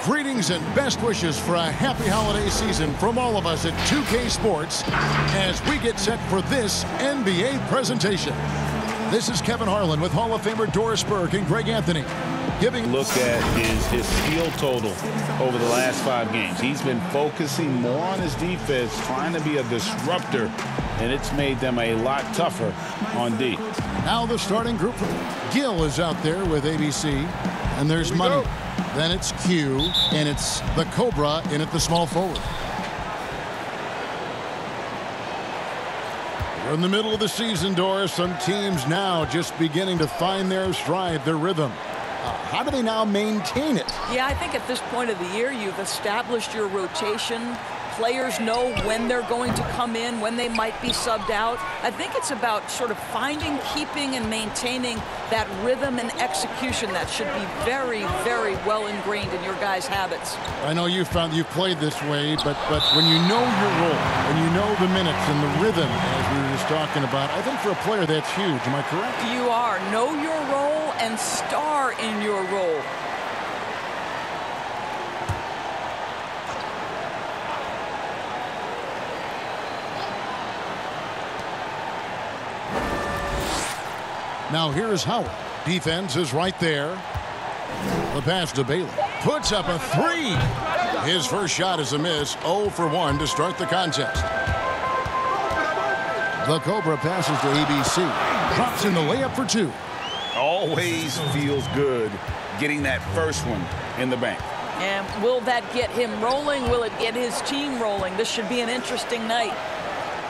Greetings and best wishes for a happy holiday season from all of us at 2K Sports as we get set for this NBA presentation. This is Kevin Harlan with Hall of Famer Doris Burke and Greg Anthony. Look at his steal total over the last 5 games. He's been focusing more on his defense, trying to be a disruptor, and it's made them a lot tougher on D. Now the starting group. Gill is out there with ABC, and there's Money. Then it's Q, and it's the Cobra in at the small forward. We're in the middle of the season, Doris. Some teams now just beginning to find their stride, their rhythm. How do they now maintain it? Yeah, I think at this point of the year, you've established your rotation. Players know when they're going to come in, when they might be subbed out. I think it's about sort of finding, keeping, and maintaining that rhythm and execution that should be very, very well ingrained in your guys' habits. I know you've played this way, but when you know your role, when you know the minutes and the rhythm, as we were just talking about, I think for a player that's huge. Am I correct? You are. Know your role and star in your role. Now here's Howard. Defense is right there. The pass to Bailey. Puts up a 3. His first shot is a miss. 0 for 1 to start the contest. The Cobra passes to ABC. Drops in the layup for 2. Always feels good getting that first one in the bank. And will that get him rolling? Will it get his team rolling? This should be an interesting night.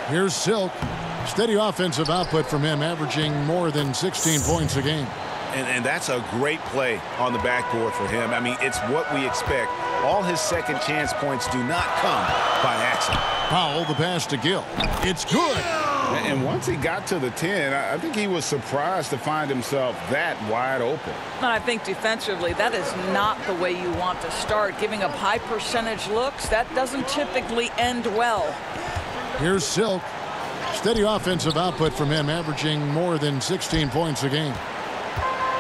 Here's Silk. Steady offensive output from him, averaging more than 16 points a game. And that's a great play on the backboard for him. I mean, it's what we expect. All his second chance points do not come by accident. Powell, the pass to Gill. It's good. And once he got to the 10, I think he was surprised to find himself that wide open. I think defensively, that is not the way you want to start. Giving up high percentage looks, that doesn't typically end well. Here's Silk. Steady offensive output from him, averaging more than 16 points a game.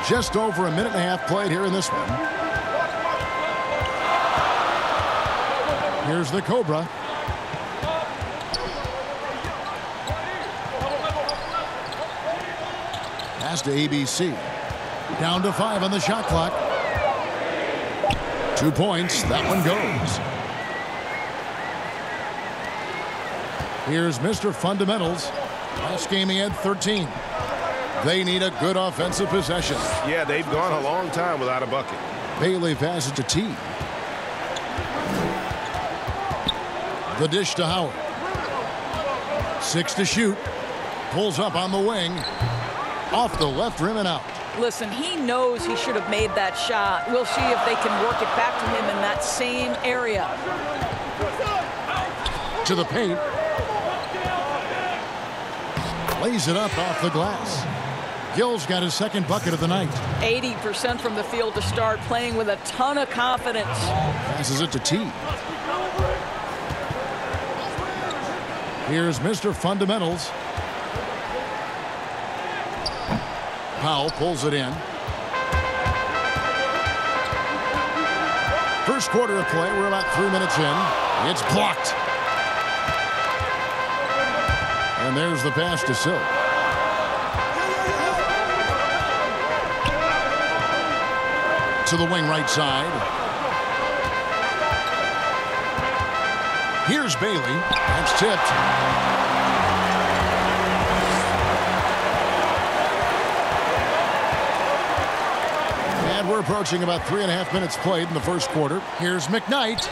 Just over a minute and a half played here in this one. Here's the Cobra. Pass to ABC. Down to 5 on the shot clock. 2 points. That one goes. Here's Mr. Fundamentals. Last game he had 13. They need a good offensive possession. Yeah, they've gone a long time without a bucket. Bailey passes to T. The dish to Howard. 6 to shoot. Pulls up on the wing. Off the left rim and out. Listen, he knows he should have made that shot. We'll see if they can work it back to him in that same area. To the paint. Lays it up off the glass. Gill's got his second bucket of the night. 80% from the field to start, playing with a ton of confidence. Passes it to T. Here's Mr. Fundamentals. Powell pulls it in. First quarter of play. We're about 3 minutes in. It's blocked. And there's the pass to Silk. To the wing right side. Here's Bailey. That's tipped. And we're approaching about 3.5 minutes played in the first quarter. Here's McKnight.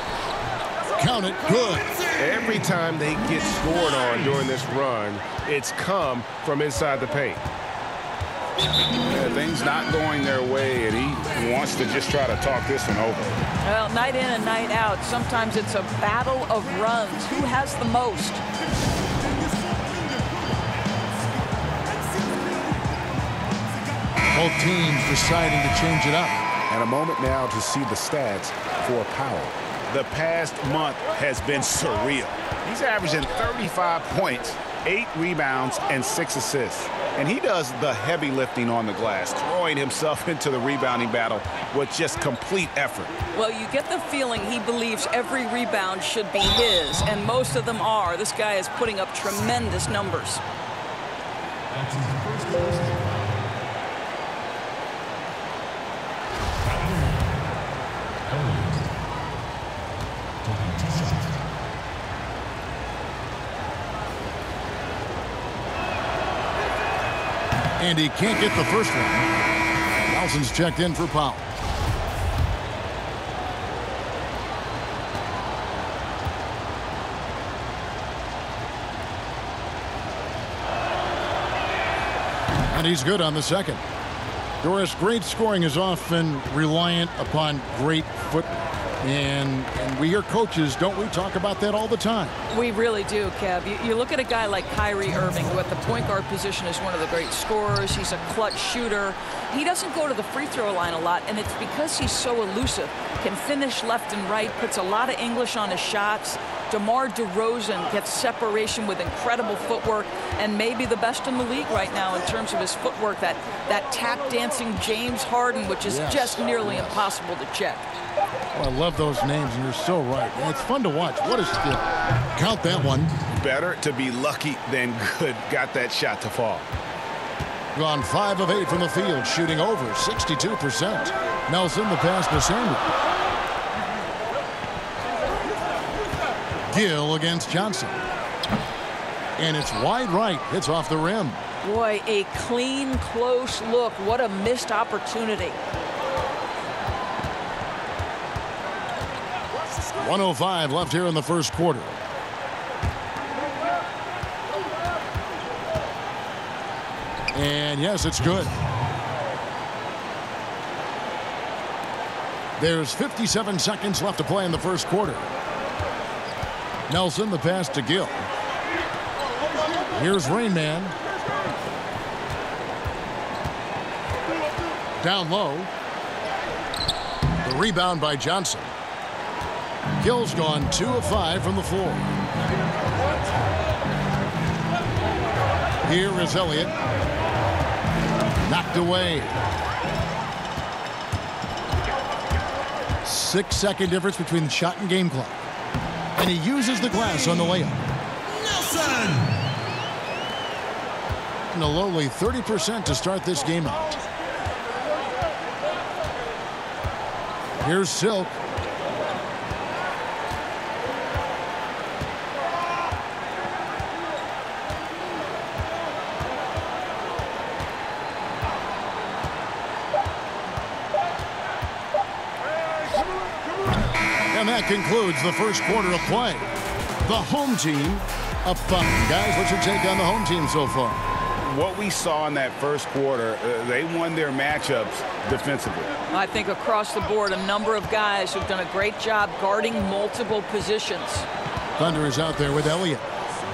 Count it. Good. Every time they get scored on during this run, it's come from inside the paint. Yeah, things not going their way, and he wants to just try to talk this one over. Well, night in and night out, sometimes it's a battle of runs. Who has the most? Both teams deciding to change it up. And a moment now to see the stats for Powell. the past month has been surreal. He's averaging 35 points, 8 rebounds, and 6 assists. And he does the heavy lifting on the glass, throwing himself into the rebounding battle with just complete effort. Well, you get the feeling he believes every rebound should be his, and most of them are. This guy is putting up tremendous numbers. And he can't get the first one. Nelson's checked in for foul. And he's good on the second. Doris, great scoring is often reliant upon great footwork. And we hear coaches, don't we, talk about that all the time? We really do, Kev. You look at a guy like Kyrie Irving, who at the point guard position is one of the great scorers. He's a clutch shooter. He doesn't go to the free throw line a lot, and it's because he's so elusive. Can finish left and right, puts a lot of English on his shots. DeMar DeRozan gets separation with incredible footwork and maybe the best in the league right now in terms of his footwork. That tap dancing James Harden, which is just nearly impossible to check. Oh, I love those names, and you're so right. And it's fun to watch. What a skill. Count that one. Better to be lucky than good. Got that shot to fall. Gone 5 of 8 from the field, shooting over 62%. Nelson, the pass to Samuel. Gill against Johnson. And it's wide right. It's off the rim. Boy, a clean, close look. What a missed opportunity. 1:05 left here in the first quarter. And yes, it's good. There's 57 seconds left to play in the first quarter. Nelson, the pass to Gill. Here's Rain Man. Down low. The rebound by Johnson. Gill's gone 2 of 5 from the floor. Here is Elliott. Knocked away. 6-second difference between the shot and game clock. And he uses the glass on the layup. Nelson! And a lowly 30% to start this game out. Here's Silk. And that concludes the first quarter of play. The home team up front. Guys, what's your take on the home team so far? What we saw in that first quarter, they won their matchups defensively. I think across the board, a number of guys who've done a great job guarding multiple positions. Thunder is out there with Elliott.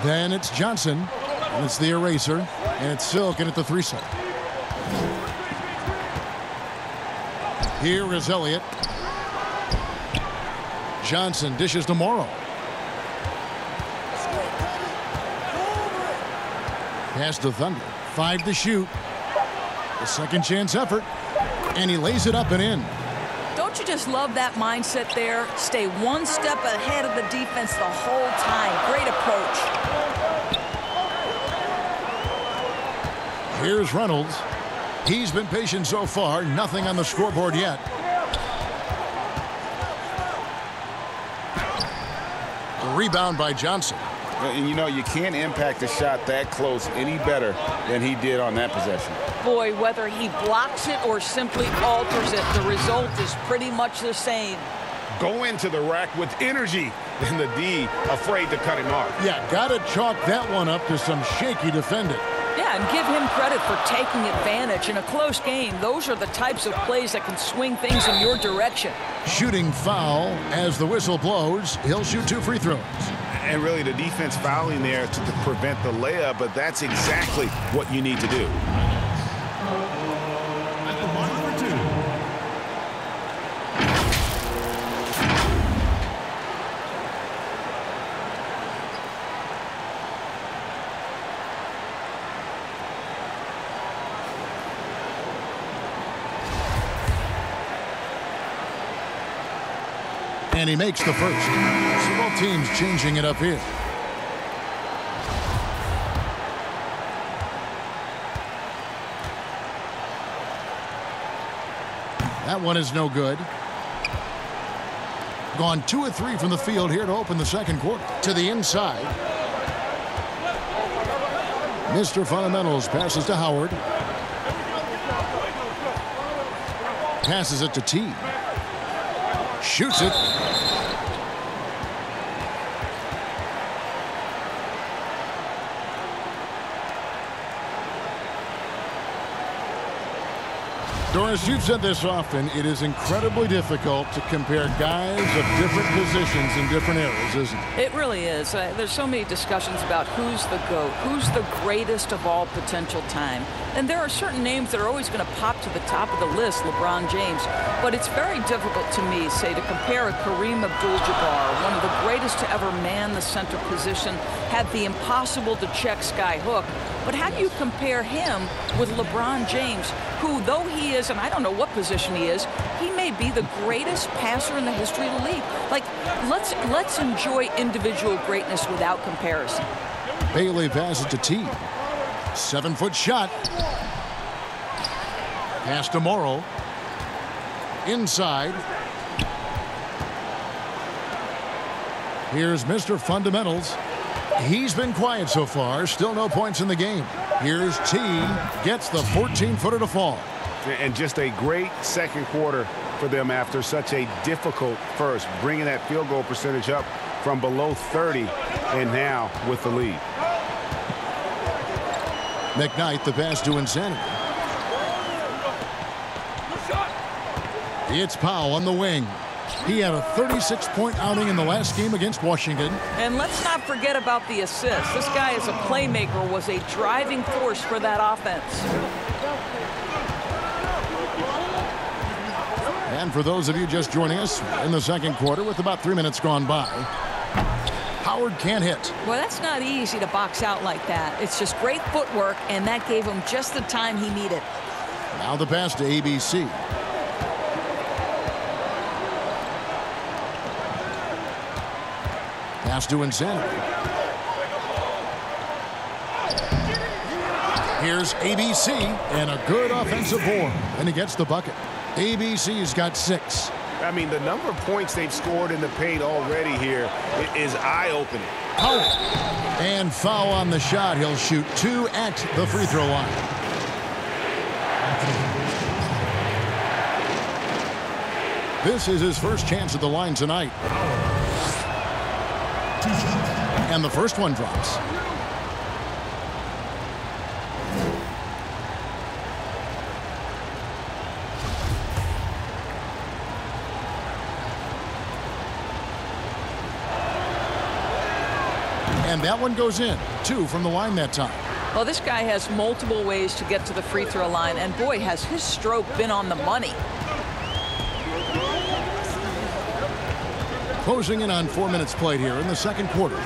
Then it's Johnson, and it's the eraser, and it's Silk in at the 3 set. Here is Elliott. Johnson dishes to Morrow. Pass to Thunder. 5 to shoot. A second chance effort. And he lays it up and in. Don't you just love that mindset there? Stay one step ahead of the defense the whole time. Great approach. Here's Reynolds. He's been patient so far. Nothing on the scoreboard yet. A rebound by Johnson. And you know, you can't impact a shot that close any better than he did on that possession. Boy, whether he blocks it or simply alters it, the result is pretty much the same. Go into the rack with energy, and the D afraid to cut him off. Yeah, gotta chalk that one up to some shaky defending. Yeah, and give him credit for taking advantage. In a close game, those are the types of plays that can swing things in your direction. Shooting foul as the whistle blows. He'll shoot 2 free throws. And really, the defense fouling there to prevent the layup, but that's exactly what you need to do. At the line, number 2. And he makes the first. So both teams changing it up here. That one is no good. Gone 2 of 3 from the field here to open the second quarter. To the inside. Mr. Fundamentals passes to Howard. Passes it to T. Shoots it. Doris, you've said this often. It is incredibly difficult to compare guys of different positions in different eras, isn't it? It really is. There's so many discussions about who's the GOAT, who's the greatest of all potential time. And there are certain names that are always going to pop to the top of the list, LeBron James. But it's very difficult to me, say, to compare a Kareem Abdul-Jabbar, one of the greatest to ever man the center position, had the impossible to check sky hook. But how do you compare him with LeBron James, who, though he is, and I don't know what position he is, he may be the greatest passer in the history of the league. Like, let's enjoy individual greatness without comparison. Bailey passes to T. 7-foot shot. Pass to Morrow. Inside. Here's Mr. Fundamentals. He's been quiet so far. Still no points in the game. Here's T. Gets the 14-footer to fall. And just a great second quarter for them after such a difficult first. Bringing that field goal percentage up from below 30 and now with the lead. McKnight, the pass to Insanity. It's Powell on the wing. He had a 36-point outing in the last game against Washington. And let's not forget about the assist. This guy is a playmaker, was a driving force for that offense. And for those of you just joining us in the second quarter with about 3 minutes gone by, Howard can't hit. Well, that's not easy to box out like that. It's just great footwork, and that gave him just the time he needed. Now the pass to ABC. Pass to Insanity. Here's ABC and a good offensive board, and he gets the bucket. ABC's got 6. I mean, the number of points they've scored in the paint already here is eye-opening. Howard. And foul on the shot. He'll shoot 2 at the free throw line. This is his first chance at the line tonight. And the first one drops. And that one goes in. 2 from the line that time. Well, this guy has multiple ways to get to the free throw line, and boy, has his stroke been on the money. Closing in on 4 minutes played here in the second quarter.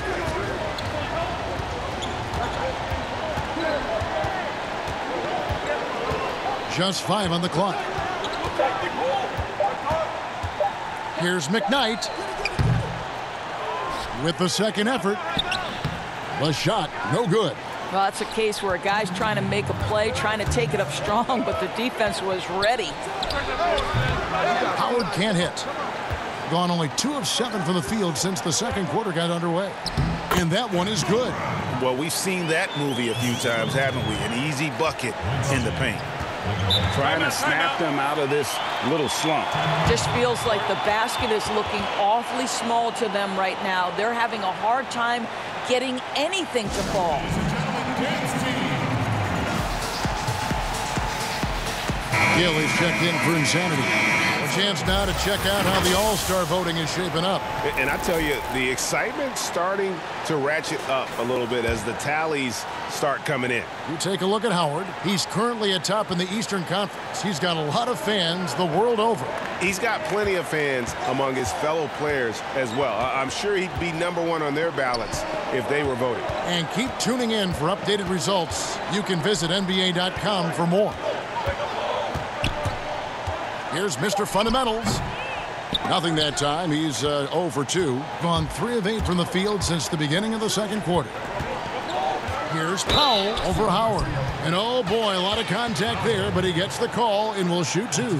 Just 5 on the clock. Here's McKnight with the second effort. The shot, no good. Well, that's a case where a guy's trying to make a play, trying to take it up strong, but the defense was ready. Howard can't hit. Gone only 2 of 7 from the field since the second quarter got underway. And that one is good. Well, we've seen that movie a few times, haven't we? An easy bucket in the paint. Trying to snap them out of this little slump. Just feels like the basket is looking awfully small to them right now. They're having a hard time getting anything to fall. Gill is checked in for Insanity. A chance now to check out how the All-Star voting is shaping up. And I tell you, the excitement's starting to ratchet up a little bit as the tallies start coming in. You take a look at Howard. He's currently atop in the Eastern Conference. He's got a lot of fans the world over. He's got plenty of fans among his fellow players as well. I'm sure he'd be #1 on their ballots if they were voting. And keep tuning in for updated results. You can visit NBA.com for more. Here's Mr. Fundamentals. Nothing that time. He's 0 for 2. Gone 3 of 8 from the field since the beginning of the second quarter. Here's Powell over Howard. And oh boy, a lot of contact there, but he gets the call and will shoot 2.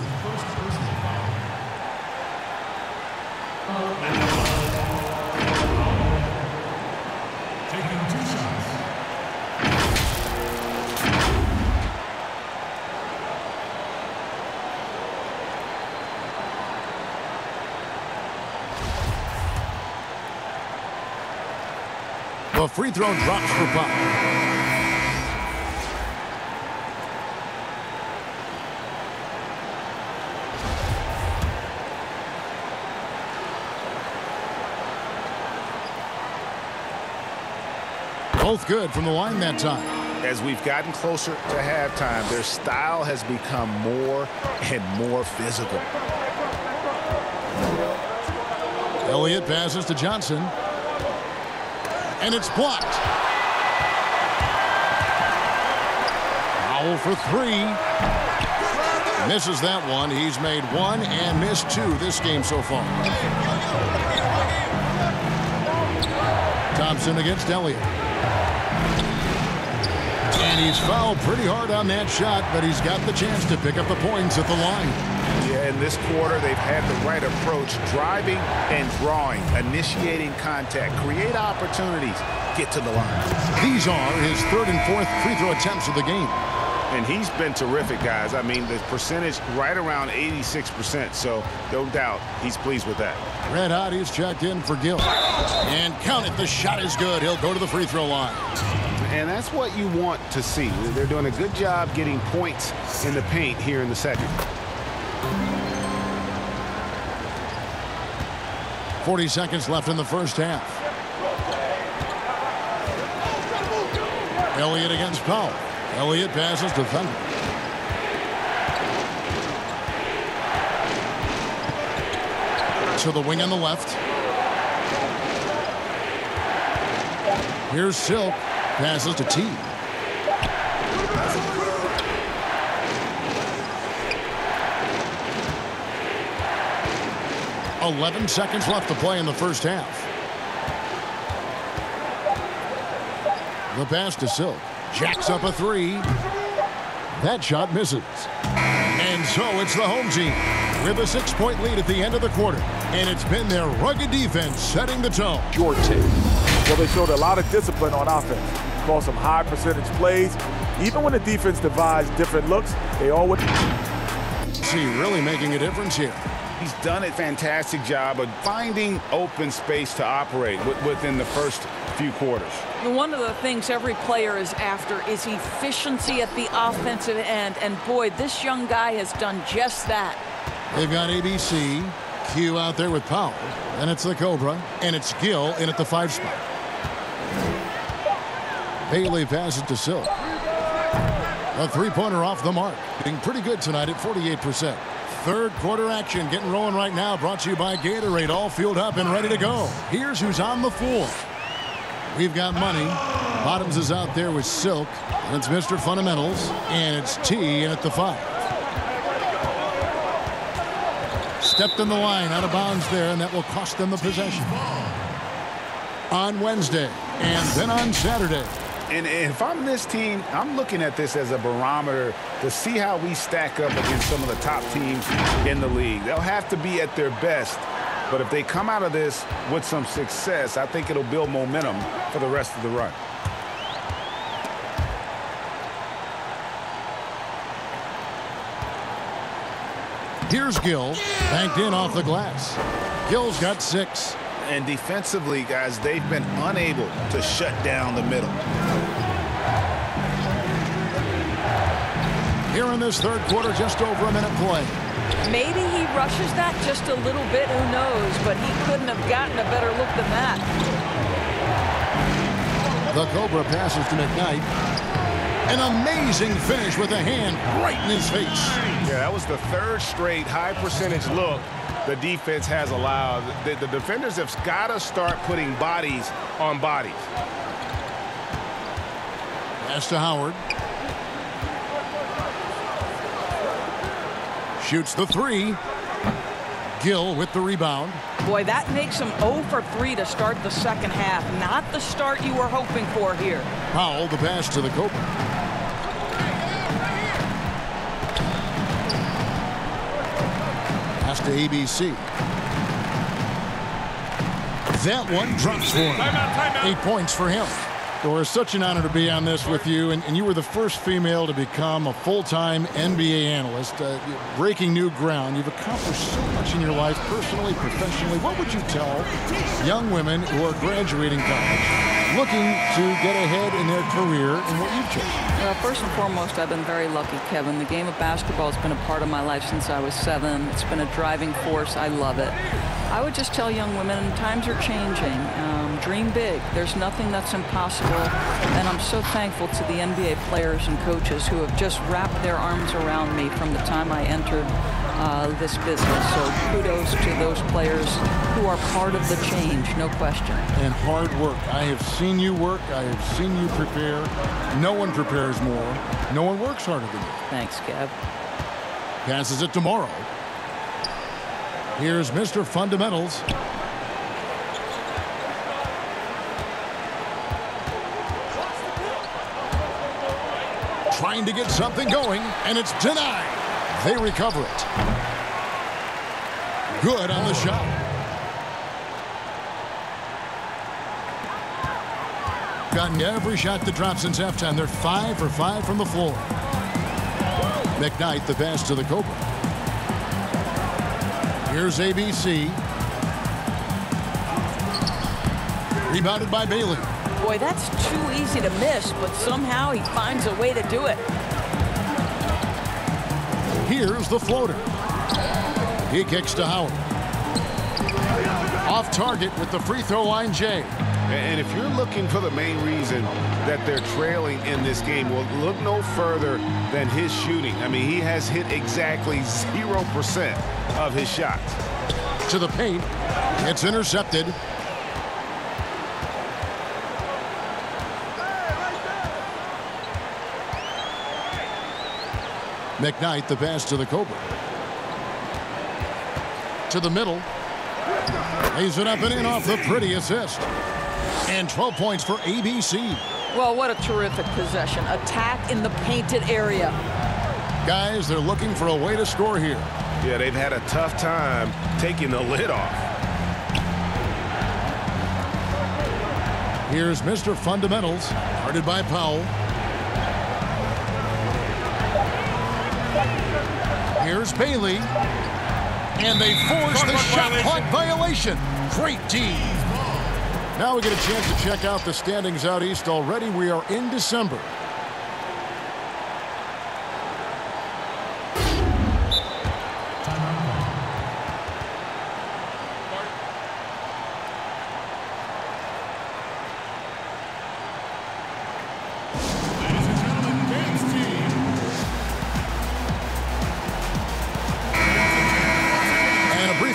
The free throw drops for Pop. Both good from the line that time. As we've gotten closer to halftime, their style has become more and more physical. Elliott passes to Johnson. And it's blocked. Powell for 3. Misses that one. He's made 1 and missed 2 this game so far. Thompson against Elliott. And he's fouled pretty hard on that shot, but he's got the chance to pick up the points at the line. Yeah, in this quarter, they've had the right approach, driving and drawing, initiating contact, create opportunities, get to the line. These are his 3rd and 4th free throw attempts of the game. And he's been terrific, guys. I mean, the percentage right around 86%, so no doubt he's pleased with that. Red hot, he's checked in for Gill. And count it, the shot is good. He'll go to the free throw line. And that's what you want to see. They're doing a good job getting points in the paint here in the second. 40 seconds left in the first half. Elliott against Powell. Elliott passes to Thunder. To the wing on the left. Here's Silk. Passes to T. "11 seconds left to play in the first half. The pass to Silk. Jacks up a 3. That shot misses. And so it's the home team with a 6-point lead at the end of the quarter. And it's been their rugged defense setting the tone. Short take. Well, they showed a lot of discipline on offense. Called some high percentage plays. Even when the defense devised different looks, they always see really making a difference here. He's done a fantastic job of finding open space to operate within the first few quarters. One of the things every player is after is efficiency at the offensive end. And boy, this young guy has done just that. They've got ABC, Q out there with Powell. Then it's the Cobra, and it's Gill in at the 5 spot. Bailey passes to Silk. A 3-pointer off the mark. Being pretty good tonight at 48%. Third quarter action getting rolling right now. Brought to you by Gatorade. All fueled up and ready to go. Here's who's on the floor. We've got Money. Bottoms is out there with Silk. And it's Mr. Fundamentals. And it's T in at the 5. Stepped in the line out of bounds there, and that will cost them the possession. On Wednesday and then on Saturday. And if I'm this team, I'm looking at this as a barometer to see how we stack up against some of the top teams in the league. They'll have to be at their best. But if they come out of this with some success, I think it'll build momentum for the rest of the run. Here's Gill, banked in off the glass. Gill's got 6. And defensively, guys, they've been unable to shut down the middle. Here in this third quarter, just over a minute play. Maybe he rushes that just a little bit, who knows, but he couldn't have gotten a better look than that. The Cobra passes to McKnight. An amazing finish with a hand right in his face. Yeah, that was the 3rd straight high percentage look the defense has allowed. The defenders have got to start putting bodies on bodies. Pass to Howard. Shoots the 3. Gill with the rebound. Boy, that makes him 0 for 3 to start the second half. Not the start you were hoping for here. Powell, the pass to the Cobra. Pass to ABC. That one drops for him. 8 points for him. Doris, such an honor to be on this with you, and you were the first female to become a full-time NBA analyst, breaking new ground. You've accomplished so much in your life, personally, professionally. What would you tell young women who are graduating college, looking to get ahead in their career in what you've chosen? First and foremost, I've been very lucky, Kevin. The game of basketball has been a part of my life since I was 7. It's been a driving force. I love it. I would just tell young women, times are changing. Dream big. There's nothing that's impossible. And I'm so thankful to the NBA players and coaches who have just wrapped their arms around me from the time I entered this business. So kudos to those players who are part of the change, no question. And hard work. I have seen you work. I have seen you prepare. No one prepares more. No one works harder than you. Thanks, Kev. Passes it to Morrow. Here's Mr. Fundamentals. Trying to get something going, and it's denied. They recover it. Good on the shot. Gotten every shot that dropped since halftime. They're 5 for 5 from the floor. McKnight, the pass to the Cobra. Here's ABC. Rebounded by Bailey. Boy, that's too easy to miss, but somehow he finds a way to do it. Here's the floater. He kicks to Howard. Off target with the free throw line, Jay. And if you're looking for the main reason that they're trailing in this game, well, look no further than his shooting. I mean, he has hit exactly 0% of his shots. To the paint. It's intercepted. McKnight, the pass to the Cobra. To the middle. Lays it up and in off the pretty assist. And 12 points for ABC. Well, what a terrific possession. Attack in the painted area. Guys, they're looking for a way to score here. Yeah, they've had a tough time taking the lid off. Here's Mr. Fundamentals, guarded by Powell. Here's Bailey. And they force the shot clock violation. Great D. Now we get a chance to check out the standings out east already. We are in December.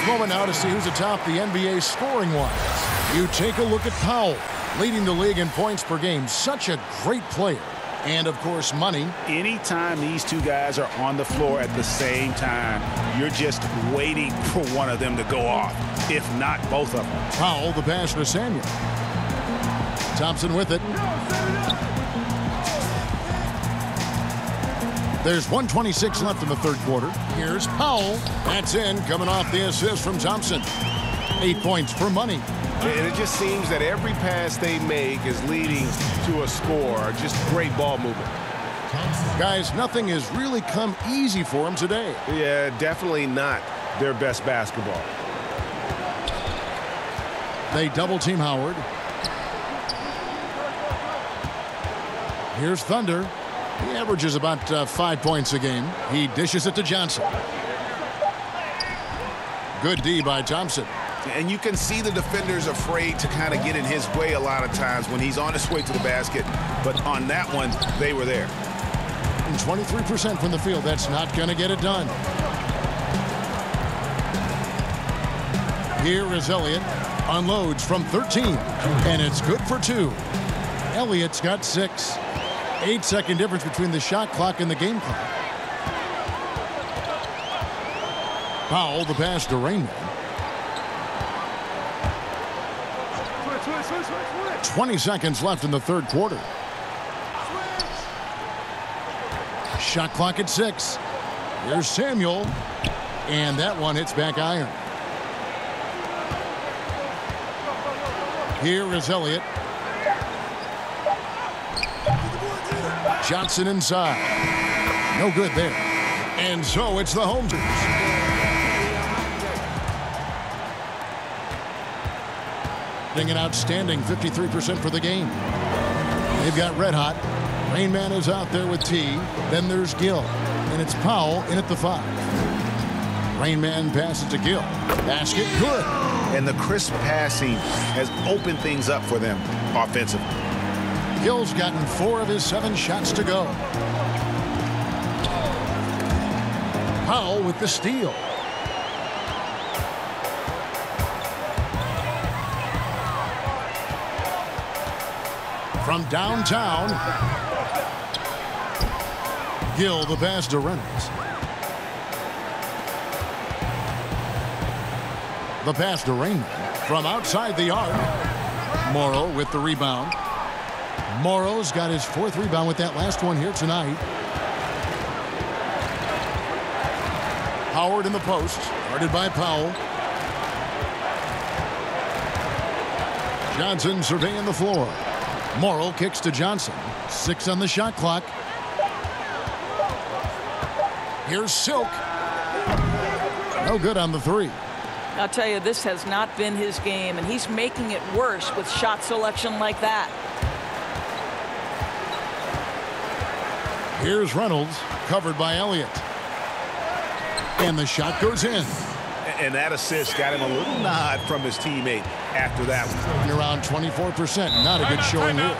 Moment now to see who's atop the NBA scoring-wise. You take a look at Powell, leading the league in points per game. Such a great player. And, of course, money. Anytime these two guys are on the floor at the same time, you're just waiting for one of them to go off, if not both of them. Powell, the pass to Samuel. Thompson with it. There's 1:26 left in the third quarter. Here's Powell. That's in, coming off the assist from Thompson. 8 points for money. And it just seems that every pass they make is leading to a score. Just great ball movement. Guys, nothing has really come easy for them today. Yeah, definitely not their best basketball. They double-team Howard. Here's Thunder. He averages about 5 points a game. He dishes it to Johnson. Good D by Thompson. And you can see the defenders afraid to kind of get in his way a lot of times when he's on his way to the basket. But on that one, they were there. And 23% from the field. That's not going to get it done. Here is Elliott. Unloads from 13. And it's good for 2. Elliott's got 6. 8-second difference between the shot clock and the game clock. Powell, the pass to Rainman. 20 seconds left in the third quarter. Shot clock at 6. Here's Samuel. And that one hits back iron. Here is Elliott. Johnson inside. No good there. And so it's the Holmesers. An outstanding 53% for the game. They've got red hot. Rainman is out there with T. Then there's Gill. And it's Powell in at the 5. Rainman passes to Gill. Basket good. And the crisp passing has opened things up for them offensively. Gill's gotten 4 of his 7 shots to go. Powell with the steal. From downtown, Gill the pass to Reynolds. The pass to Rainman from outside the arc. Morrow with the rebound. Morrow's got his 4th rebound with that last one here tonight. Howard in the post, guarded by Powell. Johnson surveying the floor. Morrow kicks to Johnson. 6 on the shot clock. Here's Silk. No good on the 3. I'll tell you, this has not been his game, and he's making it worse with shot selection like that. Here's Reynolds, covered by Elliott. And the shot goes in. And that assist got him a little nod from his teammate after that one. Around 24%. Not a good showing here.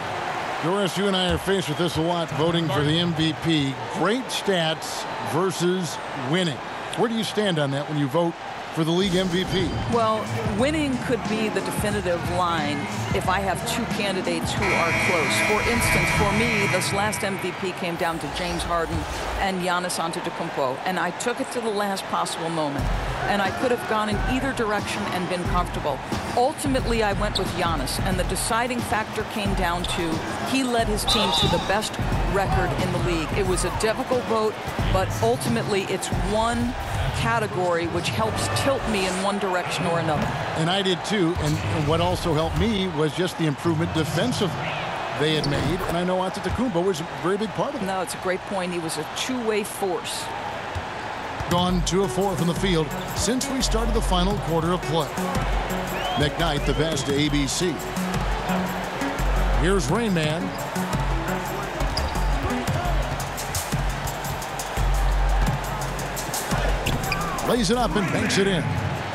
Doris, you and I are faced with this a lot, voting for the MVP. Great stats versus winning. Where do you stand on that when you vote for the league MVP? Well, winning could be the definitive line if I have 2 candidates who are close. For instance, for me, this last MVP came down to James Harden and Giannis Antetokounmpo, and I took it to the last possible moment. And I could have gone in either direction and been comfortable. Ultimately, I went with Giannis, and the deciding factor came down to he led his team to the best record in the league. It was a difficult vote, but ultimately it's one category which helps tilt me in one direction or another. And I did too, and what also helped me was just the improvement defensively they had made, and I know Antetokounmpo was a very big part of it. No, it's a great point. He was a two-way force. Gone 2 of 4 from the field since we started the final quarter of play. McKnight the pass to ABC. Here's Rainman. Lays it up and banks it in.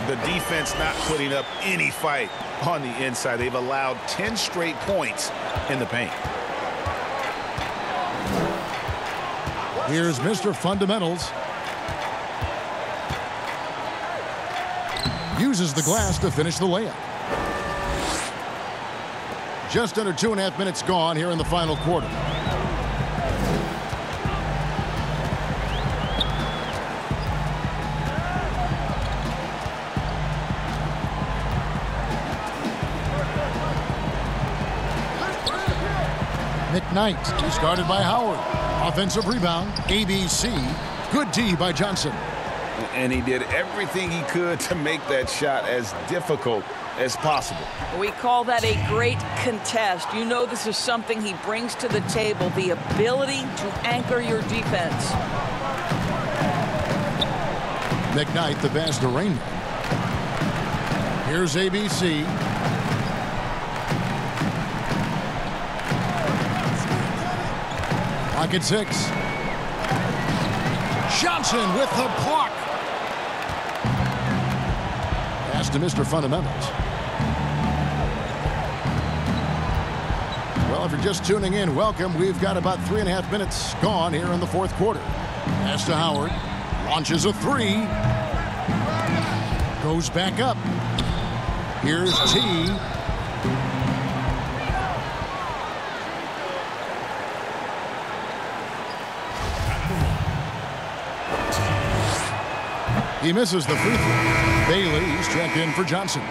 The defense not putting up any fight on the inside. They've allowed 10 straight points in the paint. Here's Mr. Fundamentals. Uses the glass to finish the layup. Just under 2.5 minutes gone here in the final quarter. McKnight is guarded by Howard. Offensive rebound, ABC. Good D by Johnson. And he did everything he could to make that shot as difficult as possible. We call that a great contest. You know this is something he brings to the table, the ability to anchor your defense. McKnight the pass to Rainman. Here's ABC. Pocket 6. Johnson with the block. Pass to Mr. Fundamentals. Well, if you're just tuning in, welcome. We've got about 3.5 minutes gone here in the fourth quarter. Pass to Howard. Launches a 3. Goes back up. Here's T. He misses the free throw. Bailey's checked in for Johnson.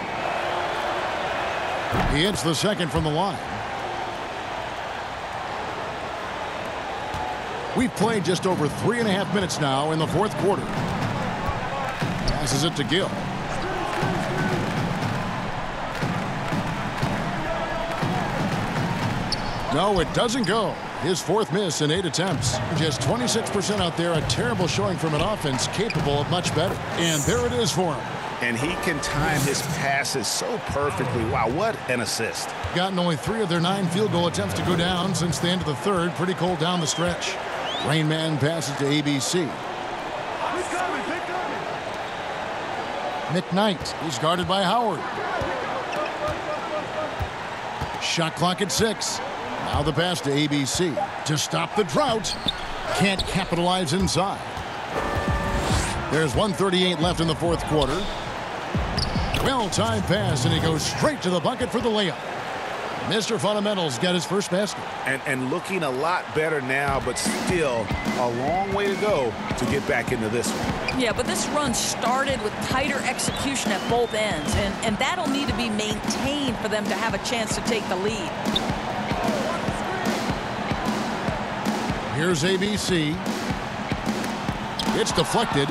He hits the second from the line. We've played just over 3.5 minutes now in the fourth quarter. Passes it to Gill. No, it doesn't go. His fourth miss in 8 attempts. Just 26% out there. A terrible showing from an offense capable of much better. And there it is for him. And he can time his passes so perfectly. Wow, what an assist. Gotten only 3 of their 9 field goal attempts to go down since the end of the third. Pretty cold down the stretch. Rain Man passes to ABC. McKnight is guarded by Howard. Shot clock at 6. Now the pass to ABC to stop the drought. Can't capitalize inside. There's 1:38 left in the fourth quarter. Well-timed pass, and he goes straight to the bucket for the layup. Mr. Fundamentals got his first basket. And looking a lot better now, but still a long way to go to get back into this one. Yeah, but this run started with tighter execution at both ends, and that'll need to be maintained for them to have a chance to take the lead. Here's ABC. It's deflected.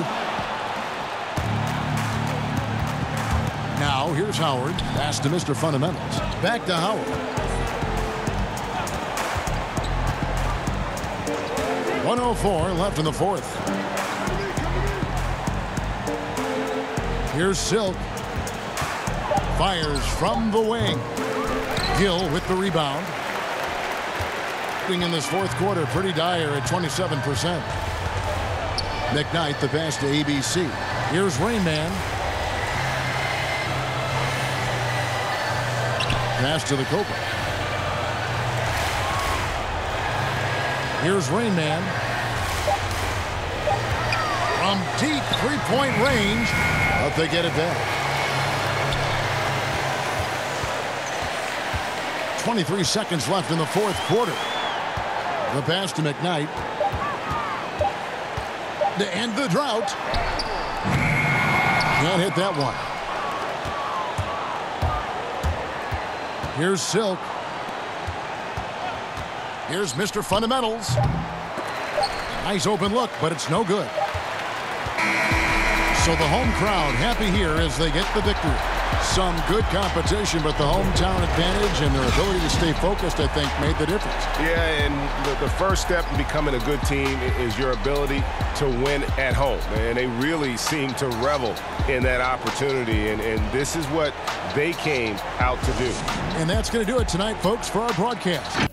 Now here's Howard. Pass to Mr. Fundamentals. Back to Howard. 1:04 left in the fourth. Here's Silk. Fires from the wing. Gill with the rebound. In this fourth quarter, pretty dire at 27%. McKnight the pass to ABC. Here's Rain Man. Pass to the Copa. Here's Rain Man. From deep three-point range, but they get it back. 23 seconds left in the fourth quarter. The pass to McKnight. To end the drought. Can't hit that one. Here's Silk. Here's Mr. Fundamentals. Nice open look, but it's no good. So the home crowd happy here as they get the victory. Some good competition, but the hometown advantage and their ability to stay focused, I think, made the difference. Yeah, and the first step in becoming a good team is your ability to win at home. And they really seem to revel in that opportunity, and this is what they came out to do. And that's going to do it tonight, folks, for our broadcast.